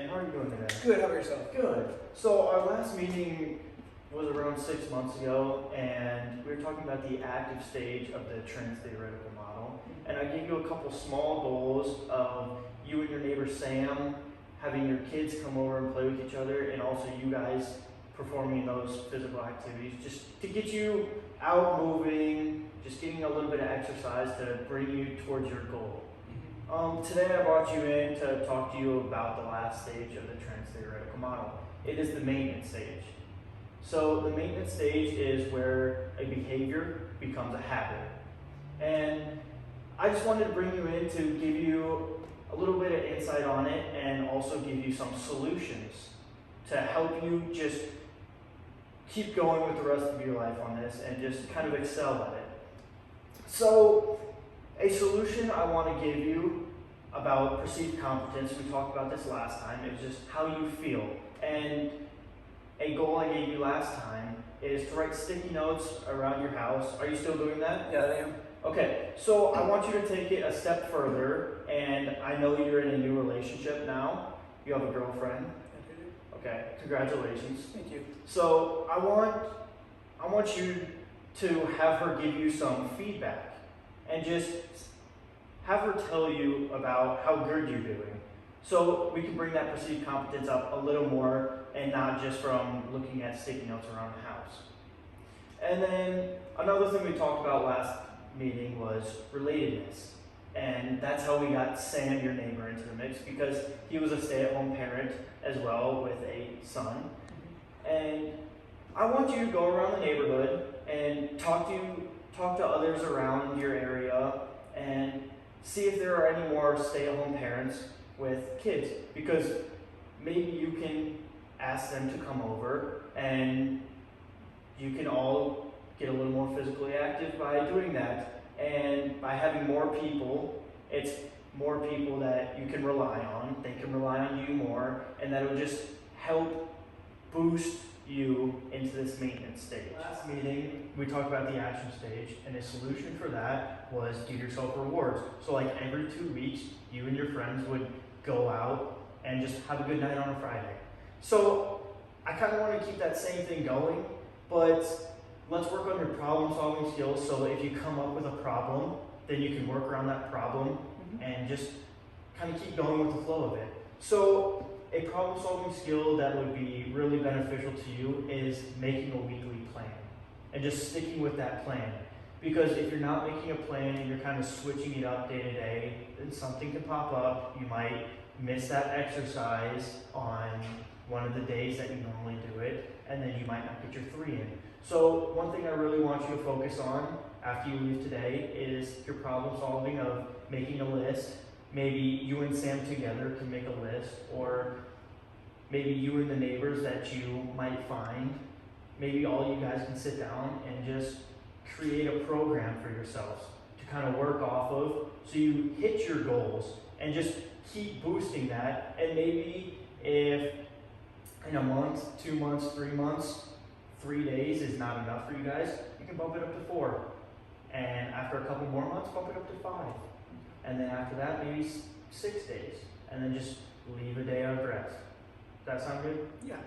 man. How are you doing today? Good, how about yourself? Good. So our last meeting was around 6 months ago, and we were talking about the active stage of the trans-theoretical model. And I gave you a couple small goals of you and your neighbor Sam having your kids come over and play with each other, and also you guys performing those physical activities, just to get you out moving, just getting a little bit of exercise to bring you towards your goal. Today I brought you in to talk to you about the last stage of the trans-theoretical model. It is the maintenance stage. So the maintenance stage is where a behavior becomes a habit. And I just wanted to bring you in to give you a little bit of insight on it and also give you some solutions to help you just keep going with the rest of your life on this and just kind of excel at it. So a solution I want to give you about perceived competence, we talked about this last time, is just how you feel. And a goal I gave you last time is to write sticky notes around your house. Are you still doing that? Yeah, I am. Okay, so I want you to take it a step further, and I know you're in a new relationship now. You have a girlfriend. Okay, congratulations. Thank you. So I want you to have her give you some feedback and just have her tell you about how good you're doing. So we can bring that perceived competence up a little more and not just from looking at sticky notes around the house. And then another thing we talked about last meeting was relatedness. And that's how we got Sam, your neighbor, into the mix, because he was a stay-at-home parent as well with a son. And I want you to go around the neighborhood and talk to others around your area and see if there are any more stay-at-home parents with kids, because maybe you can ask them to come over and you can all get a little more physically active by doing that. And by having more people, it's more people that you can rely on. They can rely on you more, and that will just help boost you into this maintenance stage. Last meeting, we talked about the action stage, and the solution for that was give yourself rewards. So like every 2 weeks, you and your friends would go out and just have a good night on a Friday. So I kind of want to keep that same thing going, but let's work on your problem solving skills. So if you come up with a problem, then you can work around that problem and just kind of keep going with the flow of it. So a problem solving skill that would be really beneficial to you is making a weekly plan and just sticking with that plan. Because if you're not making a plan and you're kind of switching it up day to day, then something can pop up. You might miss that exercise on one of the days that you normally do it, and then you might not get your 3 in. So one thing I really want you to focus on after you leave today is your problem solving of making a list. Maybe you and Sam together can make a list, or maybe you and the neighbors that you might find. Maybe all you guys can sit down and just create a program for yourselves to kind of work off of so you hit your goals and just keep boosting that. And maybe if in a month, 2 months, 3 months, 3 days is not enough for you guys, you can bump it up to 4. And after a couple more months, bump it up to 5. And then after that, maybe 6 days. And then just leave a day of rest. Does that sound good? Yeah.